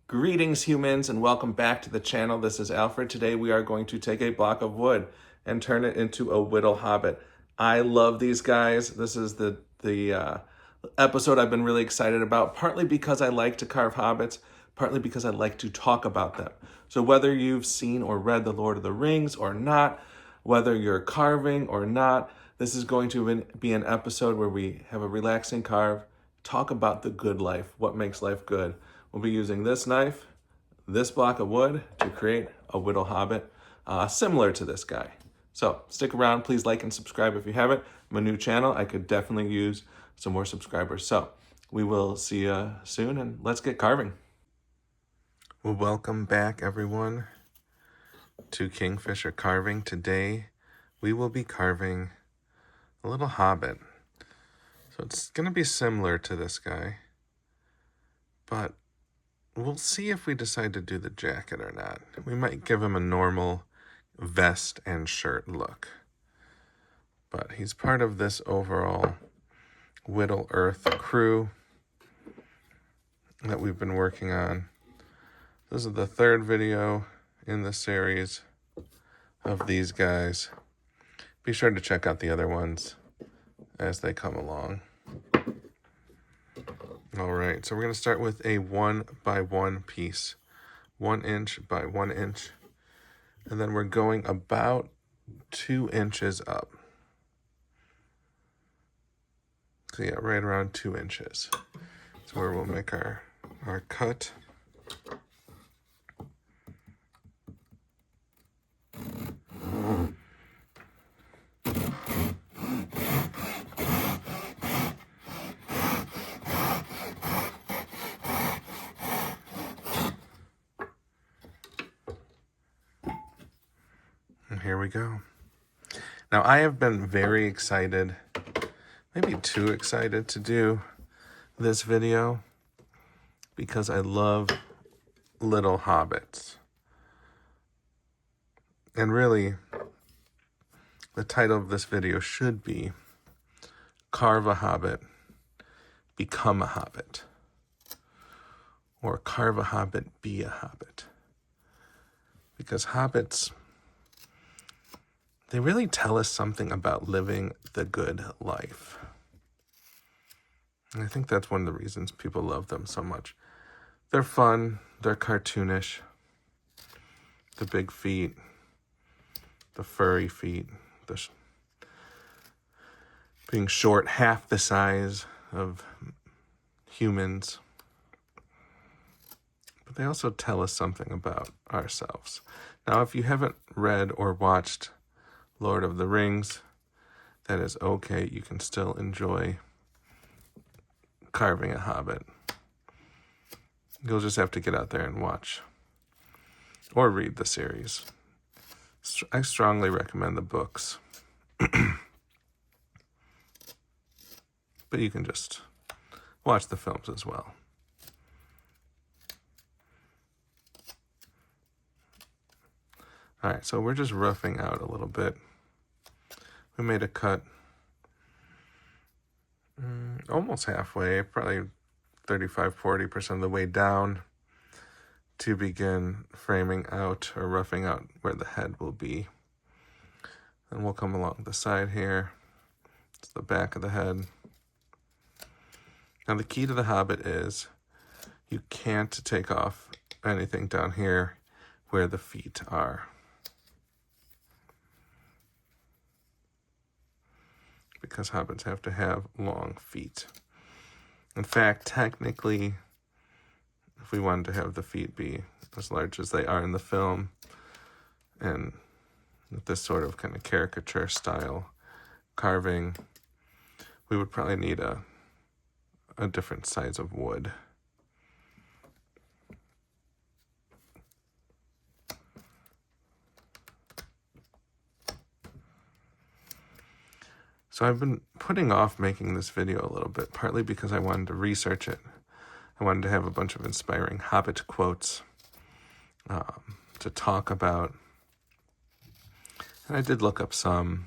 Greetings humans and welcome back to the channel. This is Alfred. Today we are going to take a block of wood and turn it into a Whittle Hobbit. I love these guys. This is the episode I've been really excited about, partly because I like to carve hobbits, partly because I like to talk about them. So whether you've seen or read The Lord of the Rings or not, whether you're carving or not, this is going to be an episode where we have a relaxing carve, talk about the good life, what makes life good. We'll be using this knife, this block of wood to create a Whittle Hobbit similar to this guy. So stick around, please like and subscribe if you haven't. I'm a new channel, I could definitely use some more subscribers. So we will see you soon and let's get carving. Well, welcome back everyone to Kingfisher Carving. Today we will be carving a little hobbit. So it's going to be similar to this guy, but we'll see if we decide to do the jacket or not. We might give him a normal vest and shirt look. But he's part of this overall Whittle Earth crew that we've been working on. This is the third video in the series of these guys. Be sure to check out the other ones as they come along. All right, so we're going to start with a 1x1 piece, 1 inch by 1 inch, and then we're going about 2 inches up. So yeah, right around 2 inches. That's where we'll make our cut. Here we go. Now I have been very excited, maybe too excited to do this video because I love little hobbits. And really, the title of this video should be Carve a Hobbit, Become a Hobbit. Or Carve a Hobbit, Be a Hobbit. Because hobbits, they really tell us something about living the good life. And I think that's one of the reasons people love them so much. They're fun, they're cartoonish. The big feet, the furry feet, being short, half the size of humans. But they also tell us something about ourselves. Now, if you haven't read or watched Lord of the Rings, that is okay. You can still enjoy carving a hobbit. You'll just have to get out there and watch or read the series. I strongly recommend the books. But you can just watch the films as well. All right, so we're just roughing out a little bit. We made a cut almost halfway, probably 35-40% of the way down to begin framing out or roughing out where the head will be. And we'll come along the side here. It's the back of the head. Now the key to the Hobbit is you can't take off anything down here where the feet are. Because hobbits have to have long feet. In fact, technically, if we wanted to have the feet be as large as they are in the film, and with this sort of kind of caricature style carving, we would probably need a different size of wood. So I've been putting off making this video a little bit, partly because I wanted to research it. I wanted to have a bunch of inspiring Hobbit quotes to talk about. And I did look up some.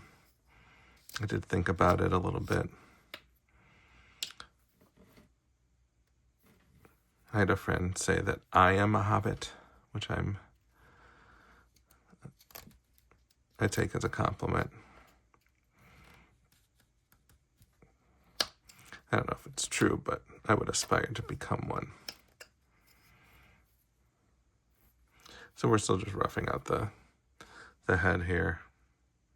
I did think about it a little bit. I had a friend say that I am a hobbit, which I take as a compliment. I don't know if it's true, but I would aspire to become one. So we're still just roughing out the head here.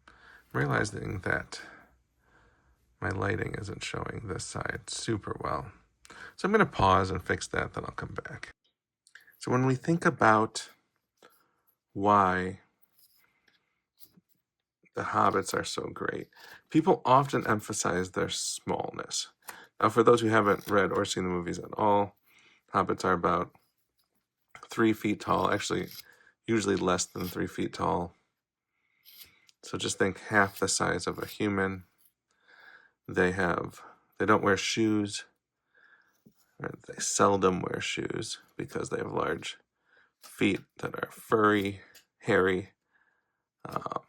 I'm realizing that my lighting isn't showing this side super well. So I'm going to pause and fix that, then I'll come back. So when we think about why the hobbits are so great, people often emphasize their smallness. Now, for those who haven't read or seen the movies at all, hobbits are about 3 feet tall, actually usually less than 3 feet tall. So just think half the size of a human. They don't wear shoes, or they seldom wear shoes because they have large feet that are furry, hairy, kind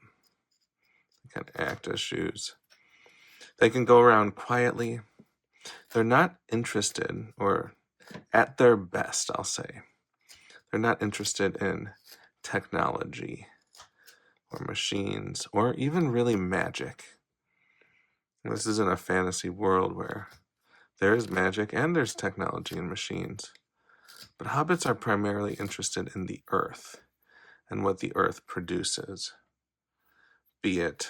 of act as shoes. They can go around quietly. They're not interested, or at their best, I'll say, they're not interested in technology or machines or even really magic. This isn't a fantasy world where there is magic and there's technology and machines. But hobbits are primarily interested in the earth and what the earth produces, be it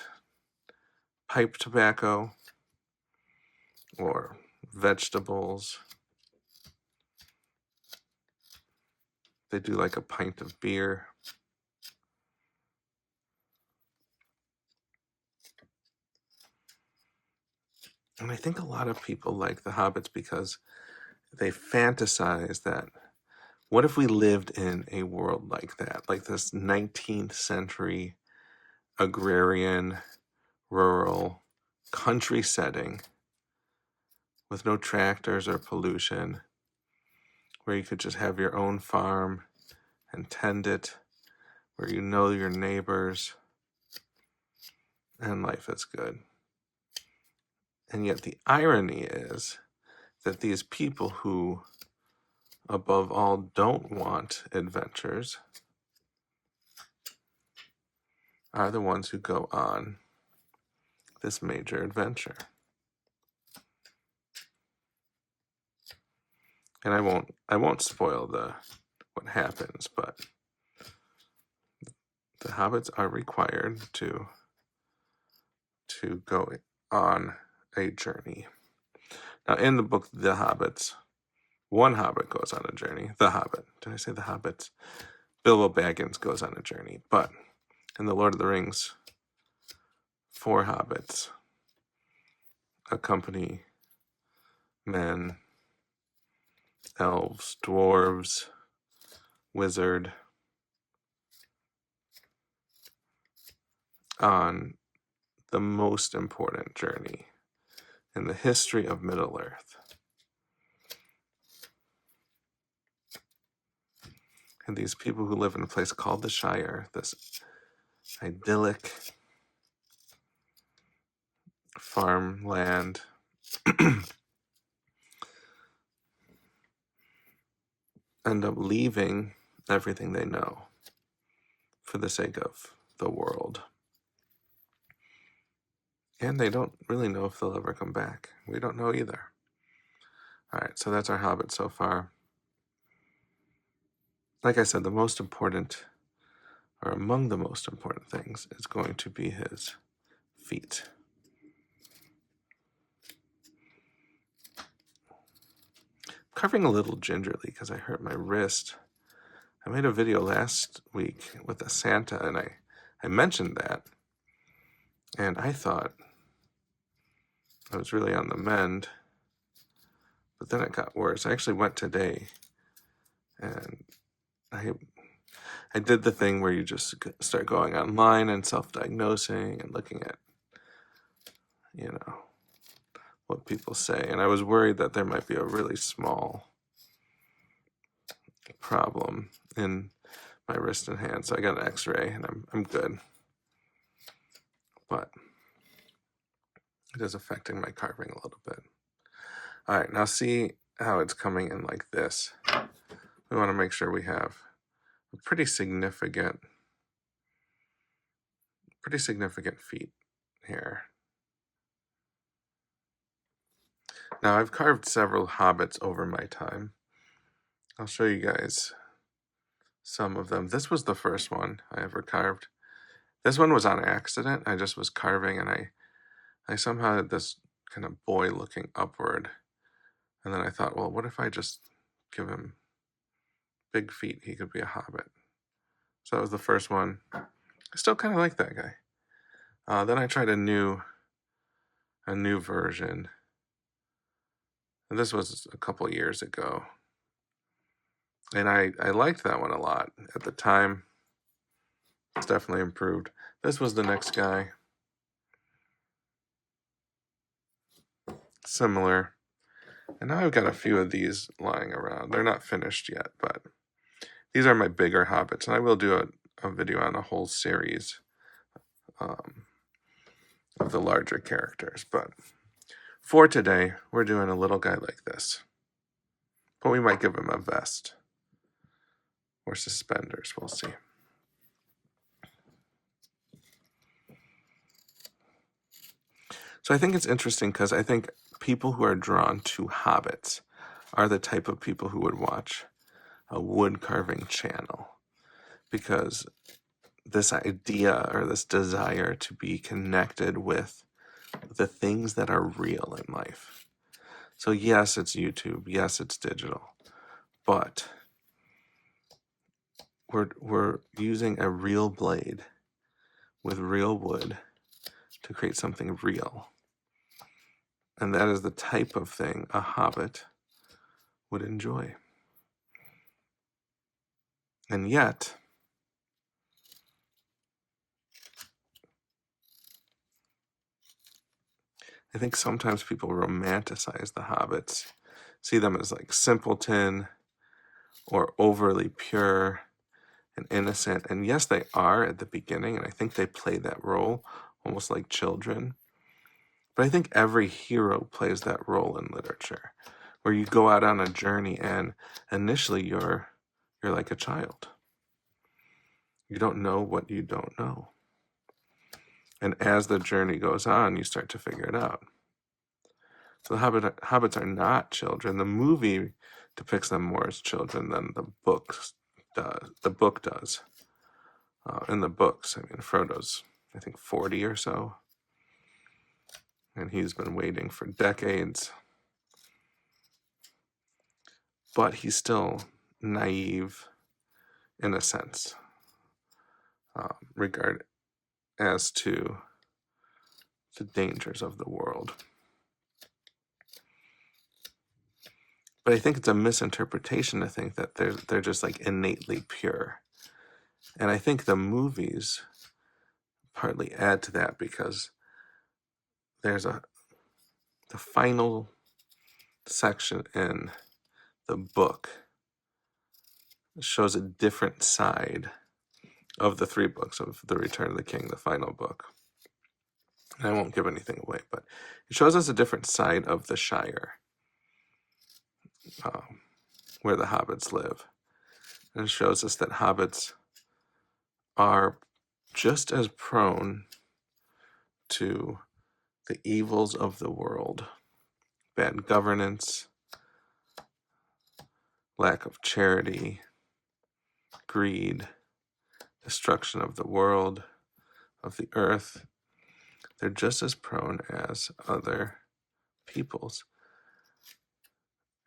pipe tobacco or vegetables. They do like a pint of beer. And I think a lot of people like the hobbits because they fantasize that, what if we lived in a world like that, like this 19th century agrarian, rural, country setting with no tractors or pollution, where you could just have your own farm and tend it, where you know your neighbors, and life is good. And yet the irony is that these people who, above all, don't want adventures are the ones who go on this major adventure. And I won't spoil what happens, but the hobbits are required to go on a journey. Now, in the book The Hobbits, one hobbit goes on a journey. The Hobbit. Did I say the hobbits? Bilbo Baggins goes on a journey. But in The Lord of the Rings, 4 hobbits accompany men, elves, dwarves, wizard on the most important journey in the history of Middle Earth. And these people who live in a place called the Shire, this idyllic farmland, end up leaving everything they know for the sake of the world. And they don't really know if they'll ever come back. We don't know either. All right, so that's our hobbit so far. Like I said, the most important, or among the most important things, is going to be his feet. Carving a little gingerly because I hurt my wrist. I made a video last week with a Santa, and I mentioned that, and I thought I was really on the mend, but then it got worse. I actually went today, and I did the thing where you just start going online and self-diagnosing and looking at, what people say. And I was worried that there might be a really small problem in my wrist and hand. So I got an x-ray and I'm good. But it is affecting my carving a little bit. All right, now see how it's coming in like this. We want to make sure we have a pretty significant feet here. Now, I've carved several hobbits over my time. I'll show you guys some of them. This was the first one I ever carved. This one was on accident. I just was carving, and I somehow had this kind of boy looking upward. And then I thought, well, what if I just give him big feet? He could be a hobbit. So that was the first one. I still kind of like that guy. Then I tried a new version. And this was a couple years ago. And I liked that one a lot. At the time, it's definitely improved. This was the next guy. Similar. And now I've got a few of these lying around. They're not finished yet, but these are my bigger hobbits. And I will do a video on a whole series of the larger characters. But for today, we're doing a little guy like this. But we might give him a vest or suspenders. We'll see. So I think it's interesting because I think people who are drawn to hobbits are the type of people who would watch a wood carving channel, because this idea or this desire to be connected with the things that are real in life. So yes, it's YouTube. Yes, it's digital, but we're using a real blade with real wood to create something real. And that is the type of thing a hobbit would enjoy. And yet, I think sometimes people romanticize the hobbits, see them as like simpleton or overly pure and innocent. And yes, they are at the beginning, and I think they play that role almost like children. But I think every hero plays that role in literature, where you go out on a journey and initially you're like a child. You don't know what you don't know. And as the journey goes on, you start to figure it out. So the hobbits are not children. The movie depicts them more as children than the book does. In the books, I mean, Frodo's, I think, 40 or so. And he's been waiting for decades. But he's still naive in a sense, regard as to the dangers of the world. But I think it's a misinterpretation to think that they're just like innately pure. And I think the movies partly add to that, because there's the final section in the book shows a different side of the 3 books of The Return of the King, the final book. And I won't give anything away, but it shows us a different side of the Shire, where the hobbits live. And it shows us that hobbits are just as prone to the evils of the world: bad governance, lack of charity, greed, destruction of the world, of the earth. They're just as prone as other peoples.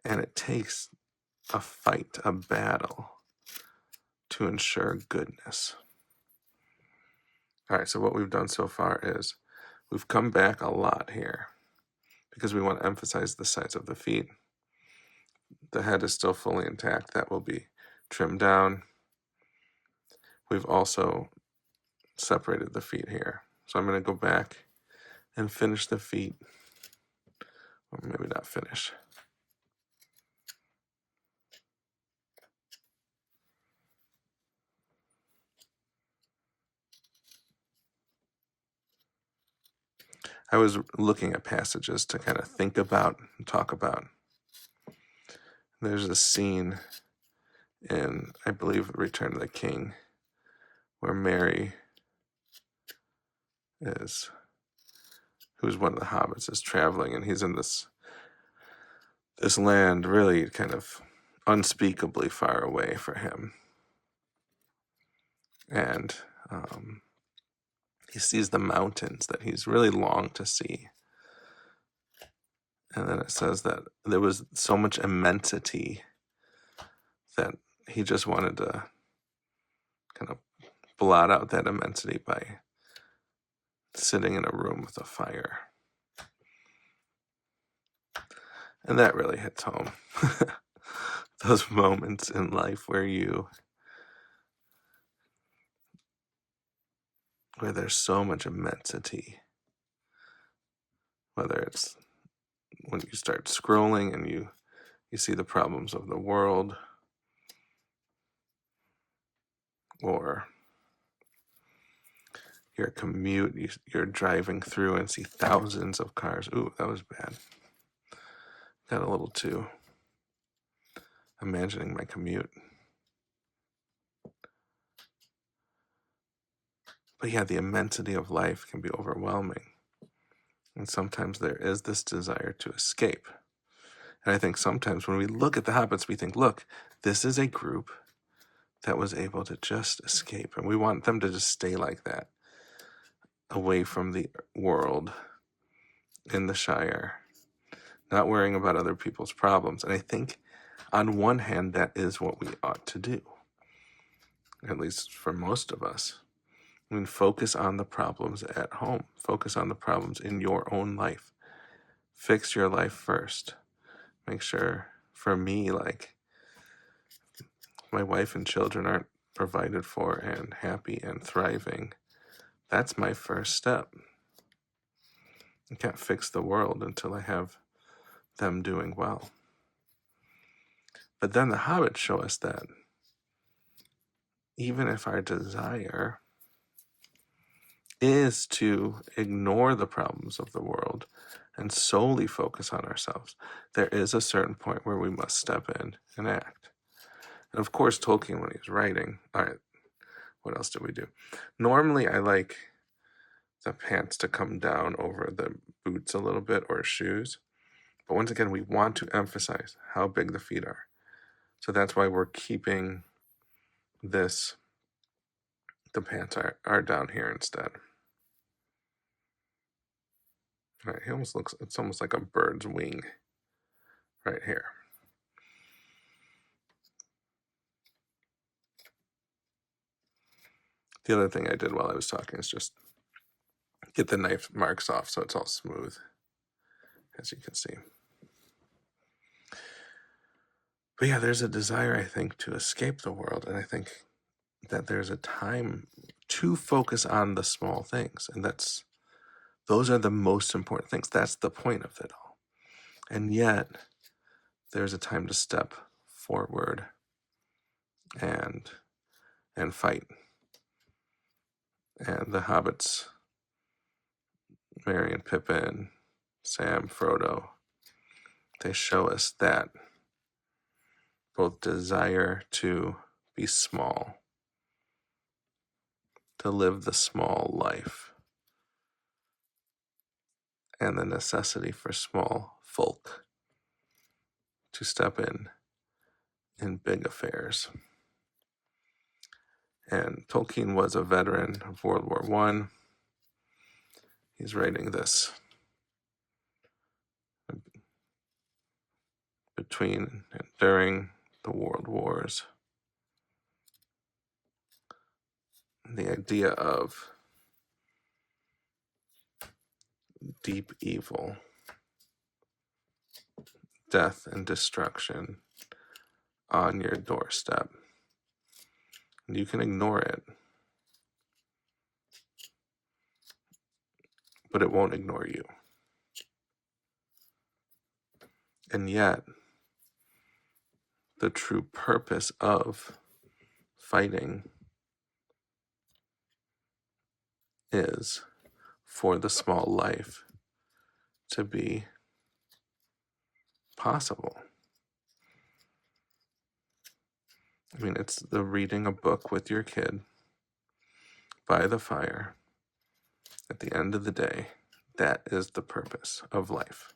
And it takes a fight, a battle, to ensure goodness. All right, so what we've done so far is we've come back a lot here because we want to emphasize the size of the feet. The head is still fully intact. That will be trimmed down. We've also separated the feet here. So I'm going to go back and finish the feet. Or maybe not finish. I was looking at passages to kind of think about and talk about. There's a scene in, I believe, Return of the King, where Merry is, who's one of the hobbits, is traveling, and he's in this land really kind of unspeakably far away for him. And he sees the mountains that he's really longed to see. And then it says that there was so much immensity that he just wanted to kind of blot out that immensity by sitting in a room with a fire. And that really hits home. Those moments in life where there's so much immensity. Whether it's when you start scrolling and you see the problems of the world, or your commute, you're driving through and see thousands of cars. Ooh, that was bad. Got a little too imagining my commute. But yeah, the immensity of life can be overwhelming. And sometimes there is this desire to escape. And I think sometimes when we look at the hobbits, we think, look, this is a group that was able to just escape. And we want them to just stay like that, away from the world, in the Shire, not worrying about other people's problems. And I think on one hand, that is what we ought to do, at least for most of us. I mean, focus on the problems at home. Focus on the problems in your own life. Fix your life first. Make sure, for me, like, my wife and children aren't provided for and happy and thriving. That's my first step. I can't fix the world until I have them doing well. But then the hobbits show us that even if our desire is to ignore the problems of the world and solely focus on ourselves, there is a certain point where we must step in and act. And of course, Tolkien, when he was writing, all right, what else did we do? Normally, I like the pants to come down over the boots a little bit, or shoes. But once again, we want to emphasize how big the feet are. So that's why we're keeping this, the pants are down here instead. All right, it's almost like a bird's wing right here. The other thing I did while I was talking is just get the knife marks off so it's all smooth, as you can see. But yeah, there's a desire, I think, to escape the world. And I think that there's a time to focus on the small things. And those are the most important things. That's the point of it all. And yet, there's a time to step forward and fight. And the hobbits, Merry and Pippin, Sam, Frodo, they show us that both desire to be small, to live the small life, and the necessity for small folk to step in big affairs. And Tolkien was a veteran of World War I. He's writing this between and during the world wars. The idea of deep evil, death and destruction on your doorstep. And you can ignore it, but it won't ignore you. And yet, the true purpose of fighting is for the small life to be possible. I mean, it's the reading a book with your kid by the fire at the end of the day. That is the purpose of life.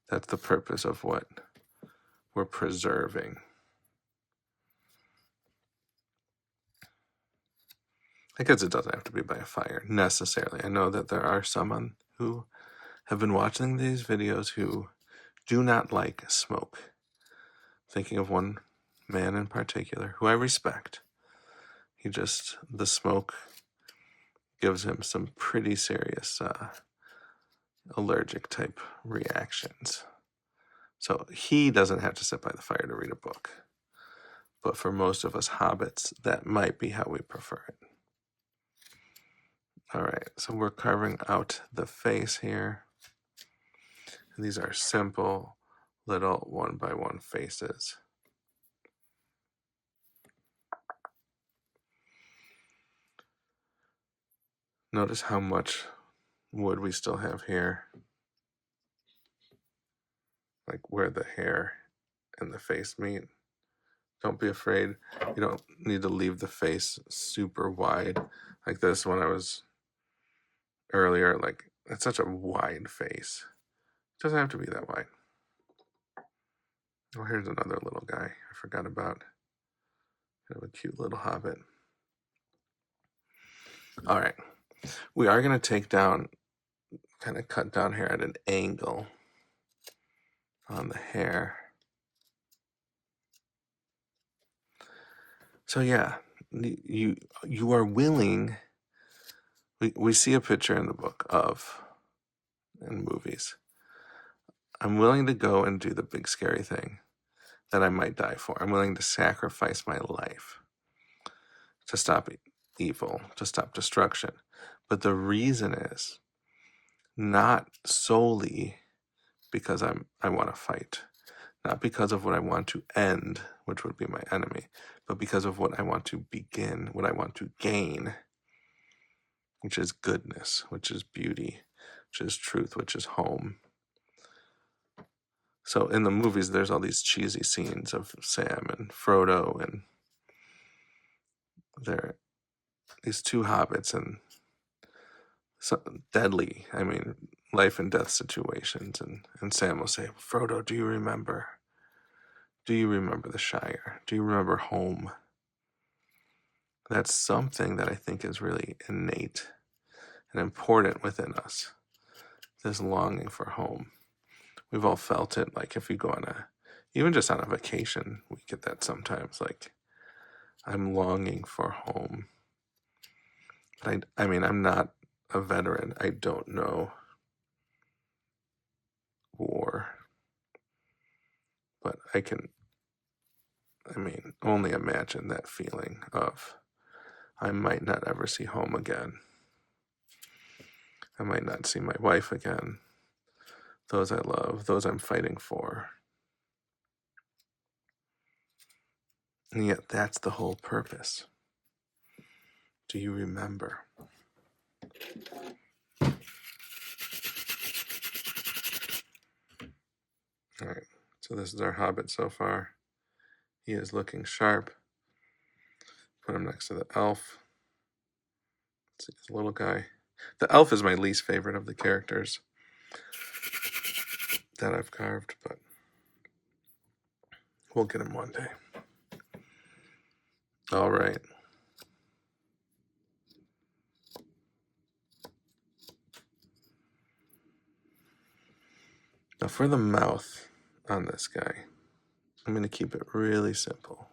That's the purpose of what we're preserving. I guess it doesn't have to be by a fire necessarily. I know that there are some who have been watching these videos who do not like smoke. Thinking of one man in particular who I respect. The smoke gives him some pretty serious allergic type reactions. So he doesn't have to sit by the fire to read a book. But for most of us hobbits, that might be how we prefer it. All right, so we're carving out the face here. And these are simple little 1-by-1 faces. Notice how much wood we still have here. Like where the hair and the face meet. Don't be afraid. You don't need to leave the face super wide. Like this one I was earlier, like it's such a wide face. It doesn't have to be that wide. Oh, here's another little guy I forgot about. Kind of a cute little hobbit. All right. We are going to take down, kind of cut down here at an angle on the hair. So yeah, you are willing. We see a picture in the book of, in movies. I'm willing to go and do the big scary thing that I might die for. I'm willing to sacrifice my life to stop evil, to stop destruction. But the reason is not solely because I want to fight, not because of what I want to end, which would be my enemy, but because of what I want to begin, what I want to gain, which is goodness, which is beauty, which is truth, which is home. So in the movies, there's all these cheesy scenes of Sam and Frodo, and they're these two hobbits and deadly, I mean, life and death situations. And Sam will say, Frodo, do you remember? Do you remember the Shire? Do you remember home? That's something that I think is really innate and important within us, this longing for home. We've all felt it, like if you go on even just on a vacation, we get that sometimes, like, I'm longing for home. But I mean, I'm not a veteran. I don't know war. But I can, only imagine that feeling of I might not ever see home again. I might not see my wife again, those I love, those I'm fighting for. And yet that's the whole purpose. Do you remember? All right, so this is our hobbit so far. He is looking sharp. Put him next to the elf. Let's see, this little guy. The elf is my least favorite of the characters that I've carved, but we'll get him one day. All right. Now for the mouth on this guy, I'm going to keep it really simple.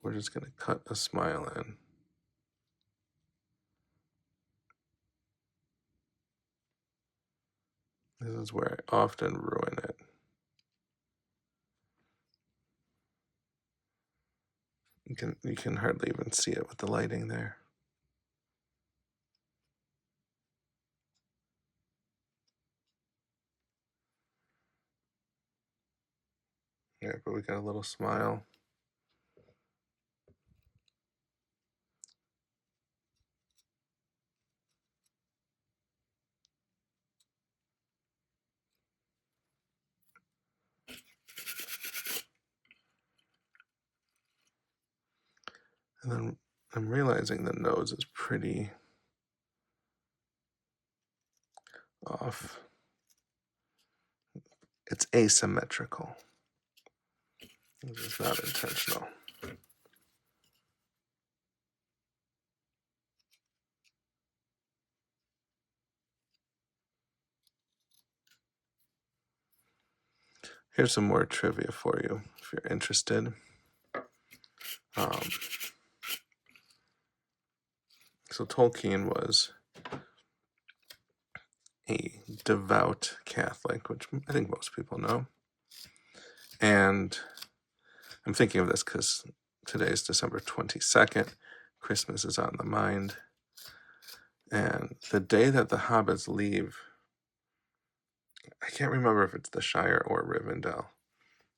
We're just going to cut a smile in. This is where I often ruin it. You can hardly even see it with the lighting there. Yeah, but we got a little smile. And then I'm realizing the nose is pretty off. It's asymmetrical. This is not intentional. Here's some more trivia for you, if you're interested. So Tolkien was a devout Catholic, which I think most people know. And I'm thinking of this because today's December 22nd. Christmas is on the mind. And the day that the hobbits leave, I can't remember if it's the Shire or Rivendell,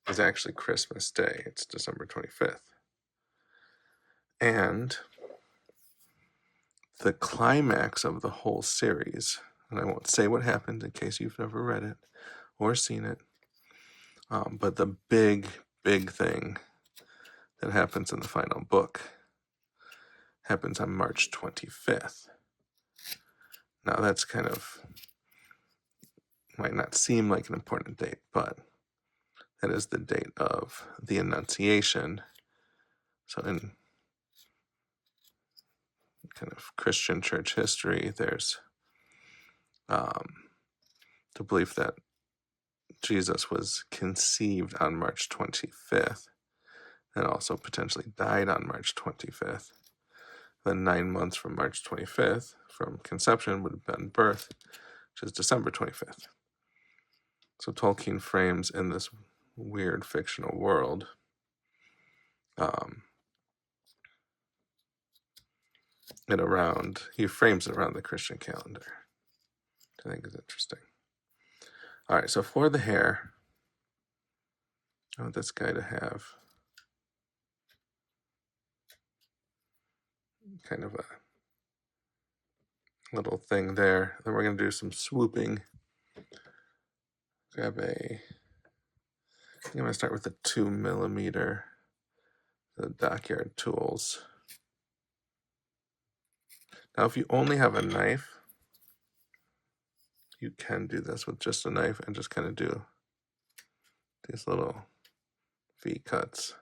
is actually Christmas Day. It's December 25th. And the climax of the whole series, and I won't say what happened in case you've never read it or seen it, but the big thing that happens in the final book happens on March 25th. Now that's kind of, might not seem like an important date, but that is the date of the Annunciation. So in kind of Christian church history, there's the belief that Jesus was conceived on March 25th and also potentially died on March 25th. Then 9 months from March 25th, from conception, would have been birth, which is December 25th. So Tolkien frames in this weird fictional world he frames it around the Christian calendar, which I think is interesting. All right, so for the hair, I want this guy to have kind of a little thing there. Then we're going to do some swooping. I'm going to start with the 2mm, the Dockyard Tools. Now, if you only have a knife, you can do this with just a knife and just kind of do these little V cuts.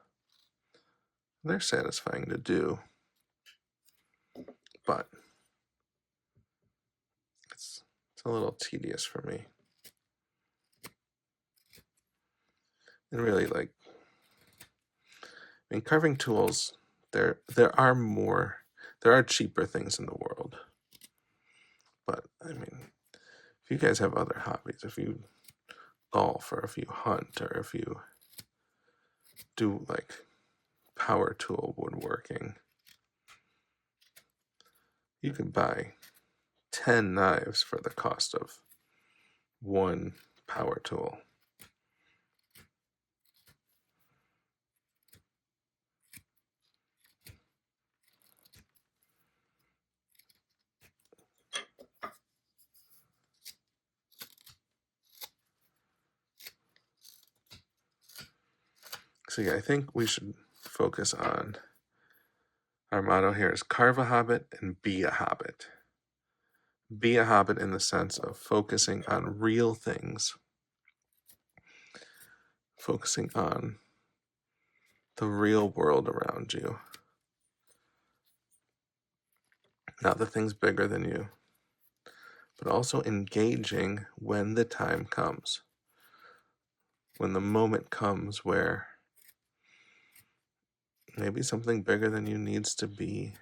They're satisfying to do, but it's a little tedious for me. And really, like, I mean, carving tools, there are cheaper things in the world. But I mean, if you guys have other hobbies, if you golf or if you hunt or if you do like power tool woodworking, you can buy 10 knives for the cost of one power tool. So yeah, I think we should focus on, our motto here is carve a hobbit and be a hobbit. Be a hobbit in the sense of focusing on real things, focusing on the real world around you, not the things bigger than you, but also engaging when the time comes, when the moment comes where maybe something bigger than you need to be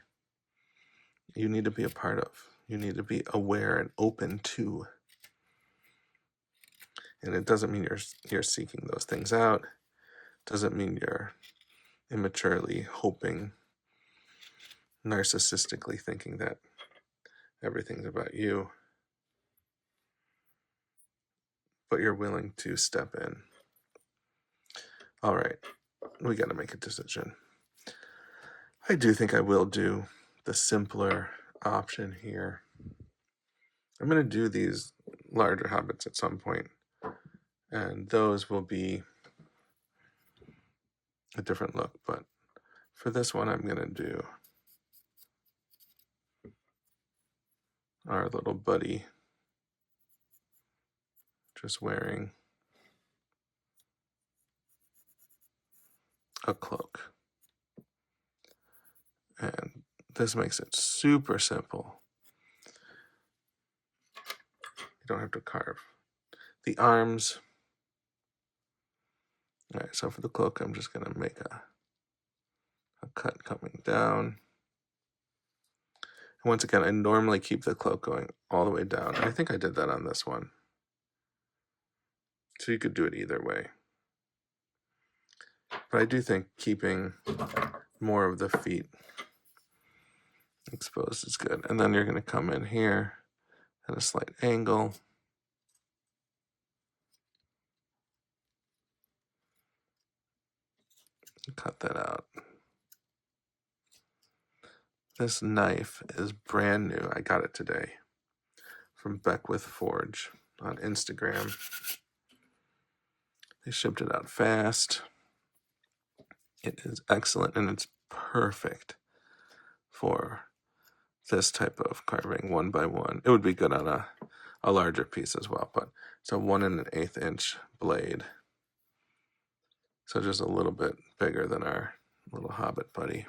a part of. You need to be aware and open to. And it doesn't mean you're seeking those things out. It doesn't mean you're immaturely hoping, narcissistically thinking that everything's about you. But you're willing to step in. All right, we got to make a decision. I do think I will do the simpler option here. I'm going to do these larger hobbits at some point, and those will be a different look. But For this one, I'm going to do our little buddy just wearing a cloak. And this makes it super simple. You don't have to carve. The arms. All right, so for the cloak, I'm just going to make a cut coming down. And once again, I normally keep the cloak going all the way down. I think I did that on this one. So you could do it either way. But I do think keeping more of the feet exposed is good. And then you're going to come in here at a slight angle. Cut that out. This knife is brand new. I got it today from Beckwith Forge on Instagram. They shipped it out fast. It is excellent and it's perfect for this type of carving 1x1. It would be good on a larger piece as well, but it's a 1 1/8 inch blade. So just a little bit bigger than our little Hobbit buddy.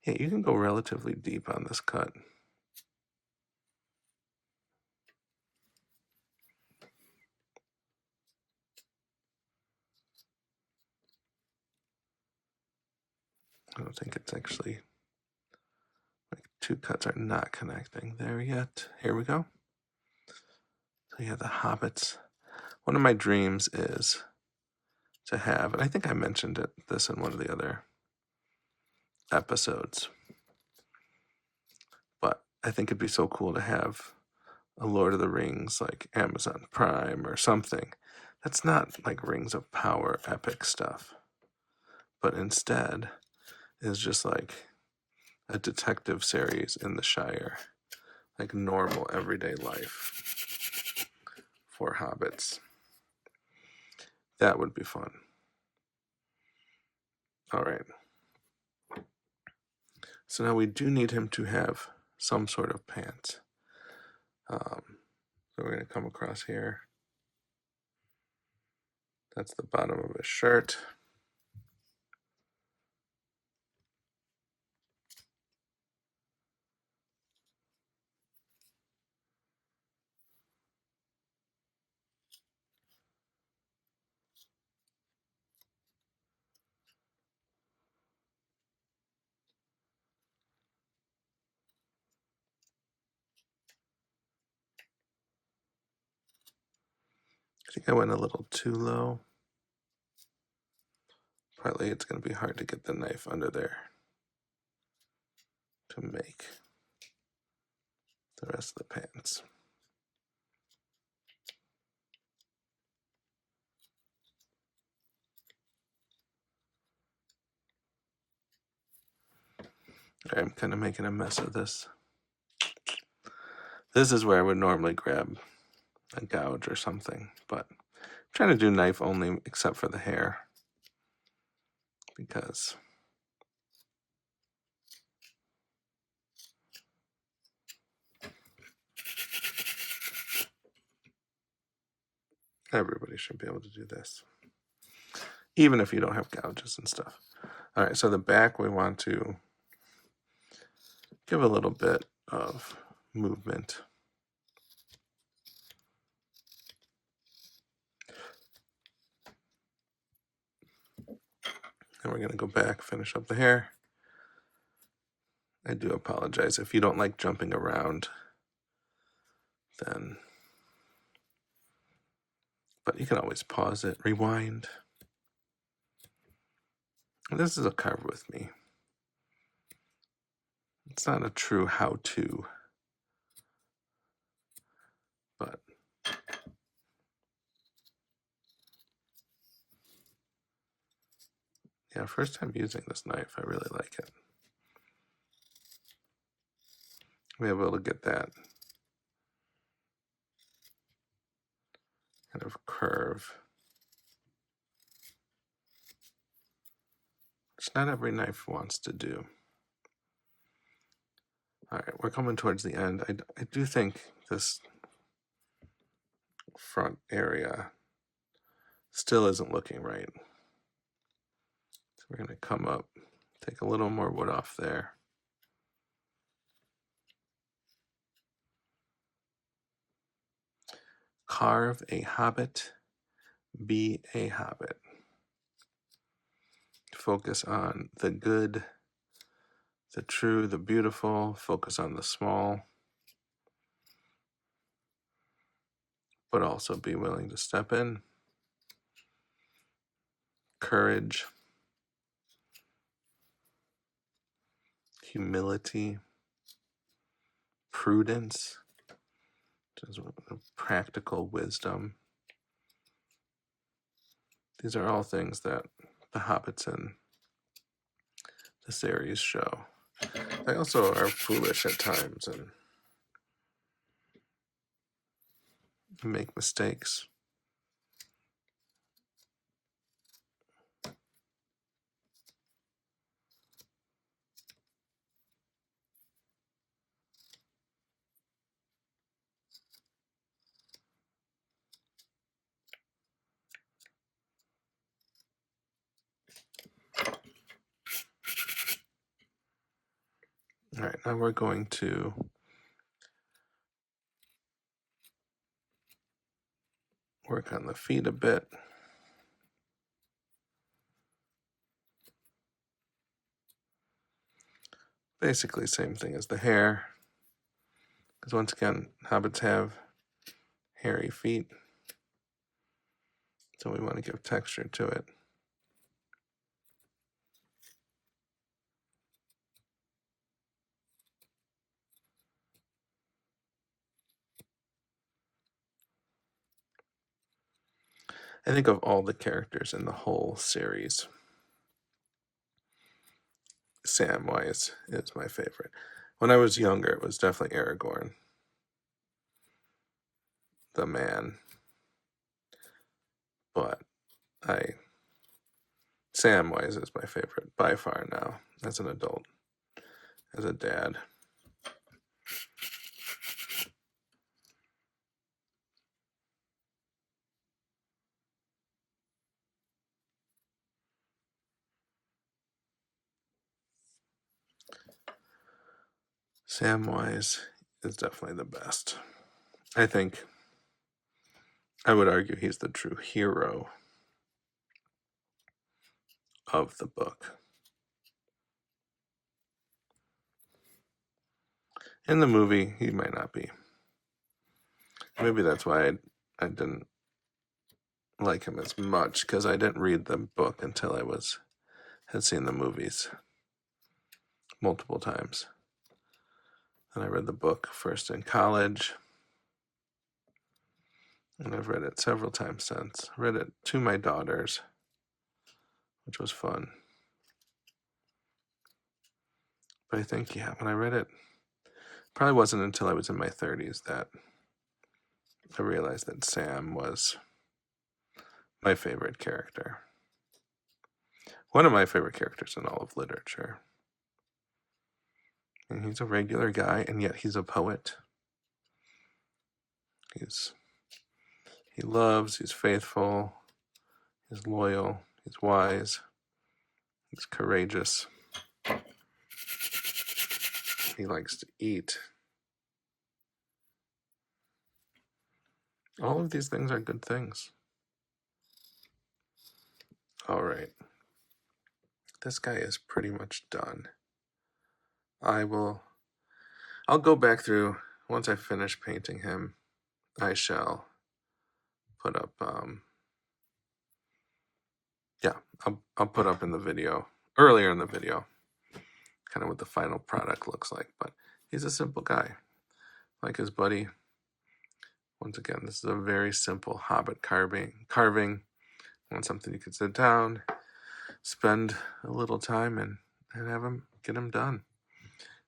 Yeah, you can go relatively deep on this cut. I don't think it's actually, like, two cuts are not connecting there yet. Here we go. So yeah, the hobbits. One of my dreams is to have, and I think I mentioned this in one of the other episodes, but I think it'd be so cool to have a Lord of the Rings, like Amazon Prime or something, that's not like Rings of Power epic stuff, but instead is just like a detective series in the Shire, like normal everyday life for hobbits. That would be fun. All right. So now we do need him to have some sort of pants. So we're going to come across here. That's the bottom of his shirt. I think I went a little too low. Partly it's going to be hard to get the knife under there to make the rest of the pants. I'm kind of making a mess of this. This is where I would normally grab a gouge or something, but I'm trying to do knife only except for the hair, because everybody should be able to do this, even if you don't have gouges and stuff. All right, so the back we want to give a little bit of movement. And we're going to go back, finish up the hair. I do apologize if you don't like jumping around, then, but you can always pause it, rewind. This is a Carve with me. It's not a true how-to, but yeah, first time using this knife, I really like it. Be able to get that kind of curve which not every knife wants to do. All right, we're coming towards the end. I do think this front area still isn't looking right. So we're going to come up, take a little more wood off there. Carve a hobbit, be a hobbit. Focus on the good, the true, the beautiful. Focus on the small. But also be willing to step in. Courage. Humility. Prudence. Just practical wisdom. These are all things that the hobbits in the series show. They also are foolish at times and make mistakes. All right, now we're going to work on the feet a bit. Basically same thing as the hair, because once again, hobbits have hairy feet, so we want to give texture to it. I think of all the characters in the whole series, Samwise is my favorite. When I was younger, it was definitely Aragorn, the man. But Samwise is my favorite by far now, as an adult, as a dad. Samwise is definitely the best. I would argue he's the true hero of the book. In the movie, he might not be. Maybe that's why I didn't like him as much, because I didn't read the book until I had seen the movies multiple times. And I read the book first in college, and I've read it several times since. I read it to my daughters, which was fun. But I think, when I read it, probably wasn't until I was in my 30s that I realized that Sam was my favorite character. One of my favorite characters in all of literature. And he's a regular guy, and yet he's a poet. He loves, he's faithful, he's loyal, he's wise, he's courageous. He likes to eat. All of these things are good things. All right. This guy is pretty much done. I'll go back through, once I finish painting him, I shall put up, I'll put up in the video, earlier in the video, kind of what the final product looks like. But he's a simple guy, like his buddy. Once again, this is a very simple hobbit carving. Want something you could sit down, spend a little time, and get him done.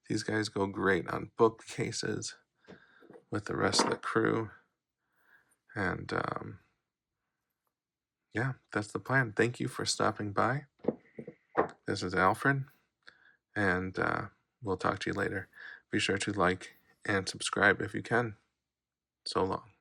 These guys go great on bookcases with the rest of the crew. And that's the plan. Thank you for stopping by. This is Alfred, and we'll talk to you later. Be sure to like and subscribe if you can. So long.